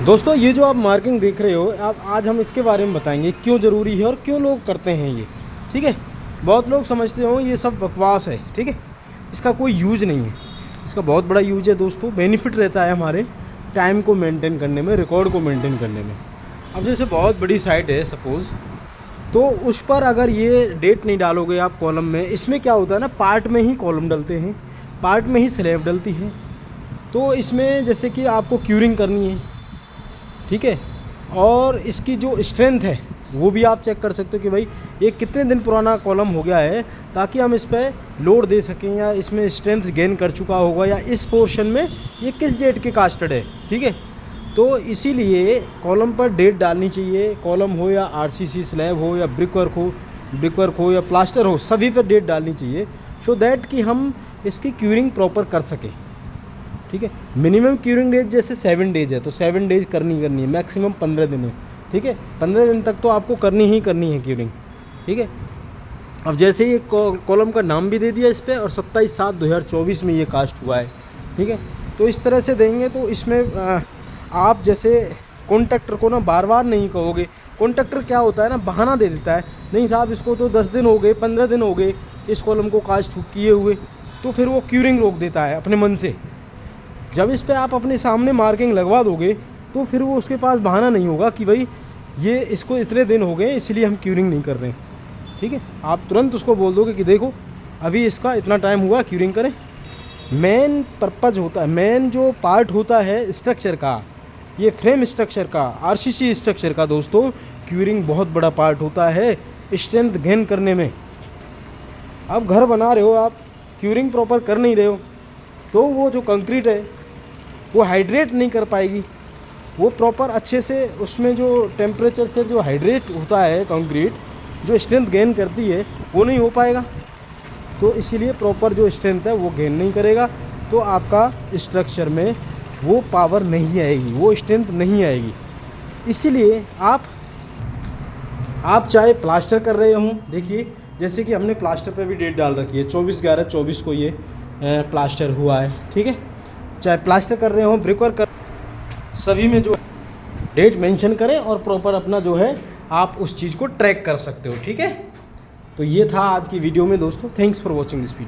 दोस्तों ये जो आप मार्किंग देख रहे हो, आप आज हम इसके बारे में बताएंगे क्यों ज़रूरी है और क्यों लोग करते हैं ये। ठीक है, बहुत लोग समझते हो ये सब बकवास है। ठीक है, इसका कोई यूज़ नहीं है। इसका बहुत बड़ा यूज़ है दोस्तों, बेनिफिट रहता है हमारे टाइम को मेंटेन करने में, रिकॉर्ड को मेंटेन करने में। अब जैसे बहुत बड़ी साइट है सपोज़, तो उस पर अगर ये डेट नहीं डालोगे आप कॉलम में, इसमें क्या होता है ना, पार्ट में ही कॉलम डलते हैं, पार्ट में ही स्लैब डलती है। तो इसमें जैसे कि आपको क्यूरिंग करनी है, ठीक है, और इसकी जो स्ट्रेंथ है वो भी आप चेक कर सकते हो कि भाई ये कितने दिन पुराना कॉलम हो गया है, ताकि हम इस पर लोड दे सकें, या इसमें स्ट्रेंथ गेन कर चुका होगा, या इस पोर्शन में ये किस डेट के कास्टेड है। ठीक है, तो इसीलिए कॉलम पर डेट डालनी चाहिए। कॉलम हो या आरसीसी स्लैब हो या ब्रिकवर्क हो या प्लास्टर हो, सभी पर डेट डालनी चाहिए, सो दैट कि हम इसकी क्यूरिंग प्रॉपर कर सकें। ठीक है, मिनिमम क्यूरिंग डेज जैसे 7 डेज है तो 7 डेज करनी है, मैक्सिमम 15 दिन है। ठीक है, 15 दिन तक तो आपको करनी ही करनी है क्यूरिंग। ठीक है, अब जैसे ही कॉलम का नाम भी दे दिया इस पर, और 27/7/2024 में ये कास्ट हुआ है। ठीक है, तो इस तरह से देंगे तो इसमें आप जैसे कॉन्ट्रैक्टर को ना बार बार नहीं कहोगे। कॉन्ट्रैक्टर क्या होता है ना, बहाना दे देता है, नहीं साहब इसको तो 10 दिन हो गए, 15 दिन हो गए इस कॉलम को कास्ट किए हुए, तो फिर वो क्यूरिंग रोक देता है अपने मन से। जब इस पे आप अपने सामने मार्किंग लगवा दोगे तो फिर वो उसके पास बहाना नहीं होगा कि भाई ये इसको इतने दिन हो गए इसलिए हम क्यूरिंग नहीं कर रहे हैं। ठीक है, आप तुरंत उसको बोल दोगे कि देखो अभी इसका इतना टाइम हुआ, क्यूरिंग करें। मेन पर्पज़ होता है, मेन जो पार्ट होता है स्ट्रक्चर का, ये फ्रेम स्ट्रक्चर का, आरसीसी स्ट्रक्चर का दोस्तों, क्यूरिंग बहुत बड़ा पार्ट होता है स्ट्रेंथ गेन करने में। अब घर बना रहे हो आप, क्यूरिंग प्रॉपर कर नहीं रहे हो, तो वो जो कंक्रीट है वो हाइड्रेट नहीं कर पाएगी, वो प्रॉपर अच्छे से उसमें जो टेम्परेचर से जो हाइड्रेट होता है कंक्रीट, जो स्ट्रेंथ गेन करती है वो नहीं हो पाएगा। तो इसीलिए प्रॉपर जो स्ट्रेंथ है वो गेन नहीं करेगा, तो आपका स्ट्रक्चर में वो पावर नहीं आएगी, वो स्ट्रेंथ नहीं आएगी। इसीलिए आप चाहे प्लास्टर कर रहे हों, देखिए जैसे कि हमने प्लास्टर पे भी डेट डाल रखी है, 24/11/24 को ये प्लास्टर हुआ है। ठीक है, चाहे प्लास्टर कर रहे हो, ब्रिकवर्क कर, सभी में जो डेट मेंशन करें और प्रॉपर अपना जो है आप उस चीज़ को ट्रैक कर सकते हो। ठीक है, तो ये था आज की वीडियो में दोस्तों। Thanks for watching this video.